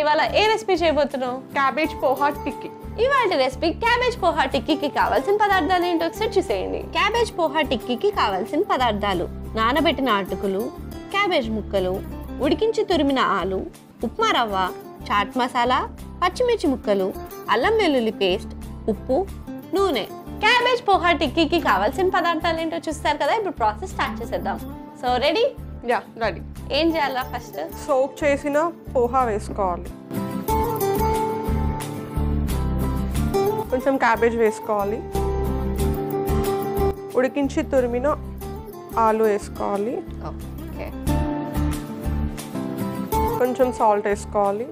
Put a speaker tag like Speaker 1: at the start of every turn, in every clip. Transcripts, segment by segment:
Speaker 1: ఇవాళ ఏ recipe చేయబోతున్నావు?
Speaker 2: Cabbage poha టిక్కీ.
Speaker 1: ఇవాళ recipe cabbage poha టిక్కీకి కావాల్సిన పదార్థాలు ఏంటో ఒకసారి చూసేయండి. క్యాబేజ్ పోహా టిక్కీకి కావాల్సిన పదార్థాలు: నానబెట్టిన అటుకులు, క్యాబేజ్ ముక్కలు, ఉడికించి తురిమిన ఆలు, ఉప్మా రవ్వ, చాట్ మసాలా, పచ్చిమిర్చి ముక్కలు, అల్లం వెల్లుల్లి పేస్ట్, ఉప్పు, నూనె. క్యాబేజ్ పోహా టిక్కీకి కావాల్సిన పదార్థాలు ఏంటో చూస్తారు కదా. ఇప్పుడు ప్రాసెస్ స్టార్ట్ చేసేద్దాం. So ready?
Speaker 2: Yeah ready.
Speaker 1: ఏం చేయాలా? ఫస్ట్
Speaker 2: సోక్ చేసిన పోహా వేసుకోవాలి, కొంచెం క్యాబేజ్ వేసుకోవాలి, ఉడికించి తురిమిన ఆలు వేసుకోవాలి,
Speaker 1: ఓకే,
Speaker 2: కొంచెం సాల్ట్ వేసుకోవాలి,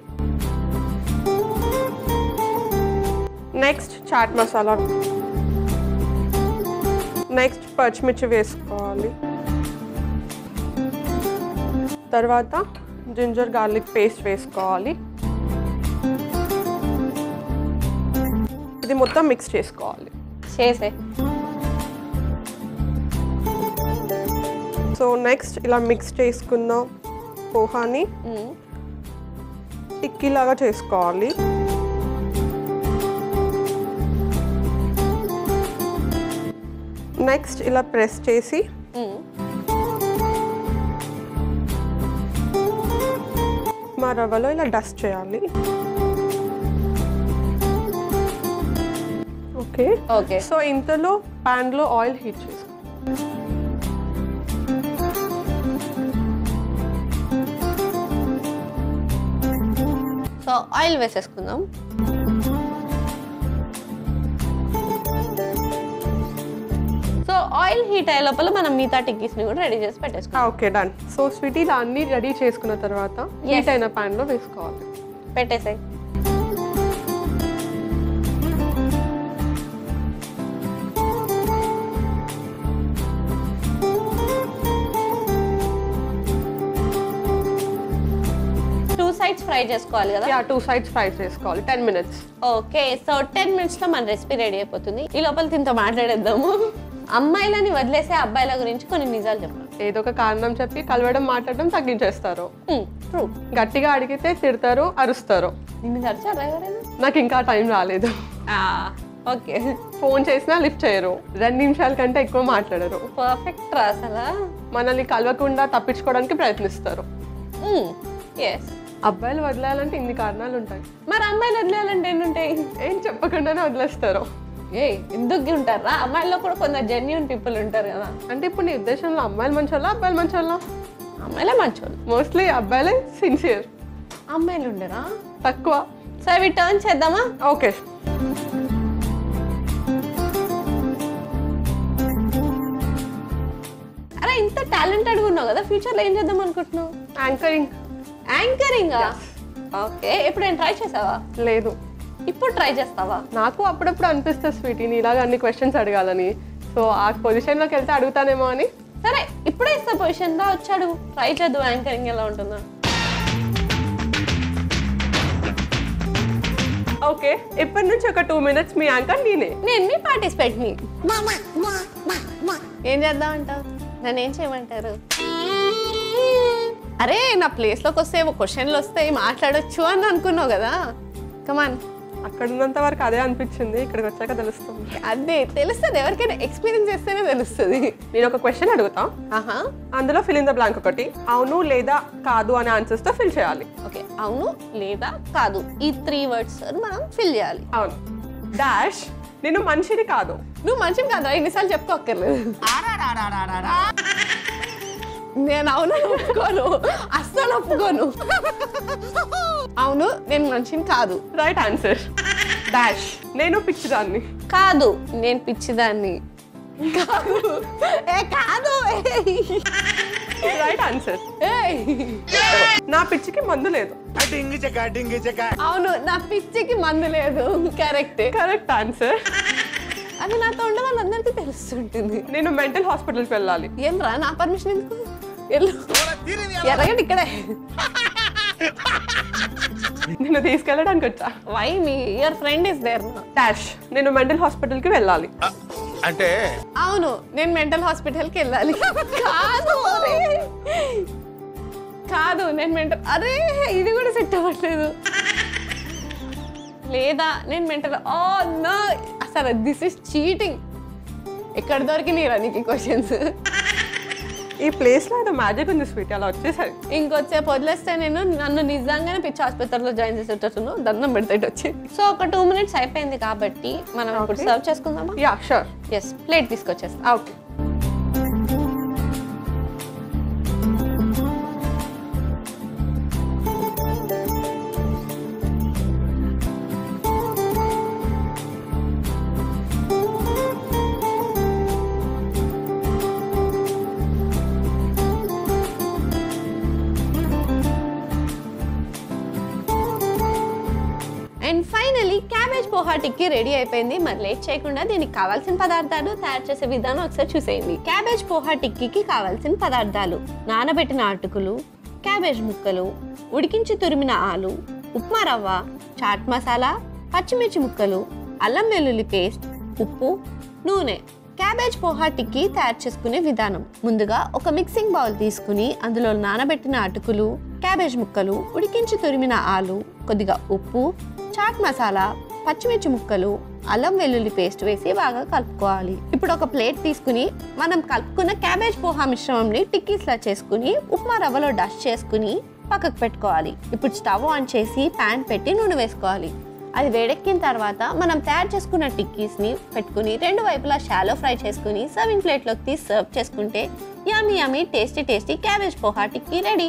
Speaker 2: నెక్స్ట్ చాట్ మసాలా, నెక్స్ట్ పచ్చిమిర్చి వేసుకోవాలి, తర్వాత జింజర్ గార్లిక్ పేస్ట్ వేసుకోవాలి. ఇది మొత్తం మిక్స్ చేసుకోవాలి. సో నెక్స్ట్ ఇలా మిక్స్ చేసుకున్న పోహాని టిక్కీలాగా చేసుకోవాలి. నెక్స్ట్ ఇలా ప్రెస్ చేసి మా రవ్వలో ఇలా డస్ట్ చేయాలి. Okay
Speaker 1: okay.
Speaker 2: సో ఇంతలో ప్యాన్లో ఆయిల్ హీట్ చేసుకో.
Speaker 1: సో ఆయిల్ వేసేసుకుందాం. సో ఆయిల్ హీట్ అయ్యే లోపల మనం మిగతా టిక్కీస్ని కూడా రెడీ చేసి పెట్టేసుకుందాం.
Speaker 2: Okay done. సో స్వీటీ ఇలా అన్ని రెడీ చేసుకున్న తర్వాత హీట్ అయిన ప్యాన్లో వేసుకోవాలి.
Speaker 1: పెట్టేసాయి. సైడ్స్ ఫ్రై చేసుకోవాలి కదా?
Speaker 2: యా 2 sides ఫ్రై చేసుకోవాలి 10 minutes.
Speaker 1: ఓకే. సో 10 minutes లో మన రెసిపీ రెడీ అయిపోతుంది. ఈ లోపల దీంతో మాట్లాడేద్దాము. అమ్మాయిలని వదిలేసే అబ్బాయిల గురించి కొన్ని నిజాలు చెప్పాలి.
Speaker 2: ఏదో ఒక కారణం చెప్పి కలవడం మాట్లాడడం తగ్గించేస్తారు.
Speaker 1: ట్రూ.
Speaker 2: గట్టిగా అడిగితే తిడతారు, అరుస్తారు.
Speaker 1: నిన్ను తడిచారా ఎవరైనా?
Speaker 2: నాకు ఇంకా టైం రాలేదు.
Speaker 1: ఓకే.
Speaker 2: ఫోన్ చేసినా లిఫ్ట్ చేయరు, 2 నిమిషాల కంటే ఎక్కువ మాట్లాడరు.
Speaker 1: పర్ఫెక్ట్ రా అసలు.
Speaker 2: మనల్ని కలవకుండా తప్పించుకోవడానికి ప్రయత్నిస్తారు.
Speaker 1: ఎస్.
Speaker 2: అబ్బాయిలు వదిలేయాలంటే ఇన్ని కారణాలు ఉంటాయి.
Speaker 1: మరి అమ్మాయిలు వదిలేయాలంటే ఏంటంటాయి?
Speaker 2: ఏం చెప్పకుండానే వదిలేస్తారు.
Speaker 1: ఎందుకు ఉంటారా? అమ్మాయిల్లో కూడా కొందరు జెన్యూన్ పీపుల్ ఉంటారు కదా.
Speaker 2: అంటే ఇప్పుడు నీ ఉద్దేశంలో అమ్మాయిలు మంచోళ్ళ అబ్బాయిలు మంచోళ్ళ?
Speaker 1: అమ్మాయిలే మంచోళ్ళు.
Speaker 2: మోస్ట్లీ అబ్బాయిలే సిన్సియర్.
Speaker 1: అమ్మాయిలు ఉండరా?
Speaker 2: తక్కువ.
Speaker 1: సో అవి టర్న్ చేద్దామా?
Speaker 2: ఓకే.
Speaker 1: అరే ఇంత టాలెంటెడ్గా ఉన్నావు కదా, ఫ్యూచర్లో ఏం చేద్దాం అనుకుంటున్నావు?
Speaker 2: యాంకరింగ్.
Speaker 1: యాంకరింగ్? ఓకే. ఎప్పుడైనా ట్రై చేసావా?
Speaker 2: లేదు.
Speaker 1: ఇప్పుడు ట్రై చేస్తావా?
Speaker 2: నాకు అప్పుడప్పుడు అనిపిస్తుంది స్వీటీ నీలాగా అన్ని క్వశ్చన్స్ అడగాలని. సో ఆ పొజిషన్లోకి వెళ్తే అడుగుతానేమో అని.
Speaker 1: సరే ఇప్పుడే ఇస్తా పొజిషన్లో వచ్చాడు. ట్రై చేద్దాం యాంకరింగ్ ఎలా ఉంటుందో.
Speaker 2: ఓకే. ఇప్పటి నుంచి ఒక 2 minutes మీ యాంకర్ నేనే.
Speaker 1: నేను మీ పార్టిసిపేట్ని. ఏం చేద్దాం అంటావు? నన్ను ఏం చేయమంటారు? అరే నా ప్లేస్లోకి వస్తే క్వశ్చన్లు వస్తాయి, మాట్లాడొచ్చు అని అనుకున్నావు కదా. కమాన్.
Speaker 2: అక్కడ ఉన్నంత వరకు అదే అనిపించింది, ఇక్కడికి వచ్చాక తెలుస్తుంది.
Speaker 1: అదే తెలుస్తుంది, ఎవరికైనా ఎక్స్పీరియన్స్ చేస్తేనే తెలుస్తుంది.
Speaker 2: నేను ఒక క్వశ్చన్ అడుగుతా, అందులో ఫిల్ ఇన్ ద బ్లాంక్ ఒకటి అవును లేదా కాదు అనే ఆన్సర్స్ తో ఫిల్ చేయాలి.
Speaker 1: ఓకే. అవును లేదా కాదు ఈ 3 words మనం ఫిల్ చేయాలి.
Speaker 2: అవును. డాష్ నేను మనిషిని కాదు.
Speaker 1: నువ్వు మనిషిని కాదు, ఎన్నిసార్లు చెప్పుకోక్కర్లేదు. నేను అవును ఒప్పుకోను, అస్సలు ఒప్పుకోను. అవును నేను మనిషిని కాదు.
Speaker 2: Right answer. డాష్ నేను పిచ్చిదాన్ని
Speaker 1: కాదు. నేను పిచ్చిదాన్ని కాదు. కాదు.
Speaker 2: Right answer. నా పిచ్చికి మందు లేదు.
Speaker 1: అవును నా పిచ్చికి మందు లేదు. కరెక్ట్.
Speaker 2: Correct answer.
Speaker 1: అది నాతో ఉండే వాళ్ళందరికీ తెలుస్తుంటుంది.
Speaker 2: నేను మెంటల్ హాస్పిటల్కి వెళ్ళాలి.
Speaker 1: ఏం రా, నా పర్మిషన్ ఎందుకు? ఎరగండి ఇక్కడే.
Speaker 2: నిన్ను తీసుకెళ్ళడానికి వచ్చా.
Speaker 1: Why me your friend is there.
Speaker 2: Dash నేను మెంటల్ హాస్పిటల్కి వెళ్ళాలి.
Speaker 3: అంటే
Speaker 1: అవును నేను మెంటల్ హాస్పిటల్కి వెళ్ళాలి. కాదు కాదు నేను మెంటల్. అరే ఇది కూడా సెట్ అవ్వట్లేదు. లేదా నేను మెంటల్ నో అసలు దిస్ ఇస్ చీటింగ్. ఎక్కడ దొరికినాయిరా నీకు క్వశ్చన్స్?
Speaker 2: ఈ ప్లేస్లో ఏదో మ్యాజిక్ ఉంది స్వీట్, అలా వచ్చేసరి
Speaker 1: ఇంకొచ్చేపు వదిలేస్తే నేను నన్ను నిజంగానే పిచ్చి ఆసుపత్రిలో జాయిన్ చేసేటట్టును దండం పెడతాడు వచ్చి. సో ఒక 2 minutes అయిపోయింది కాబట్టి మనం ఇప్పుడు సర్వ్ చేసుకుందామా?
Speaker 2: Yeah sure.
Speaker 1: ఎస్, ప్లేట్ తీసుకొచ్చేస్తా.
Speaker 2: Okay.
Speaker 1: And finally cabbage poha tikki ready అయిపోయింది. మరి లేట్ చేయకుండా దీనికి కావాల్సిన పదార్థాలు, తయారు చేసే విధానం ఒకసారి చూసేయండి. క్యాబేజ్ పోహా టిక్కీకి కావాల్సిన పదార్థాలు: నానబెట్టిన అటుకులు, క్యాబేజ్ ముక్కలు, ఉడికించి తురిమిన ఆలు, ఉప్మా రవ్వ, చాట్ మసాలా, పచ్చిమిర్చి ముక్కలు, అల్లం వెల్లుల్లి పేస్ట్, ఉప్పు, నూనె. క్యాబేజ్ పోహా టిక్కీ తయారు చేసుకునే విధానం: ముందుగా ఒక మిక్సింగ్ బౌల్ తీసుకుని అందులో నానబెట్టిన అటుకులు, క్యాబేజ్ ముక్కలు, ఉడికించి తురిమిన ఆలు, కొద్దిగా ఉప్పు, చాట్ మసాలా, పచ్చిమిర్చి ముక్కలు, అల్లం వెల్లుల్లి పేస్ట్ వేసి బాగా కలుపుకోవాలి. ఇప్పుడు ఒక ప్లేట్ తీసుకుని మనం కలుపుకున్న క్యాబేజ్ పోహా మిశ్రమంని టిక్కీస్లా చేసుకుని ఉప్మా రవ్వలో డస్ట్ చేసుకుని పక్కకు పెట్టుకోవాలి. ఇప్పుడు స్టవ్ ఆన్ చేసి ప్యాన్ పెట్టి నూనె వేసుకోవాలి. అది వేడెక్కిన తర్వాత మనం తయారు చేసుకున్న టిక్కీస్ని పెట్టుకుని 2 వైపులా షాలో ఫ్రై చేసుకుని సర్వింగ్ ప్లేట్లోకి తీసి సర్వ్ చేసుకుంటే yummy yummy tasty tasty cabbage poha tikki ready.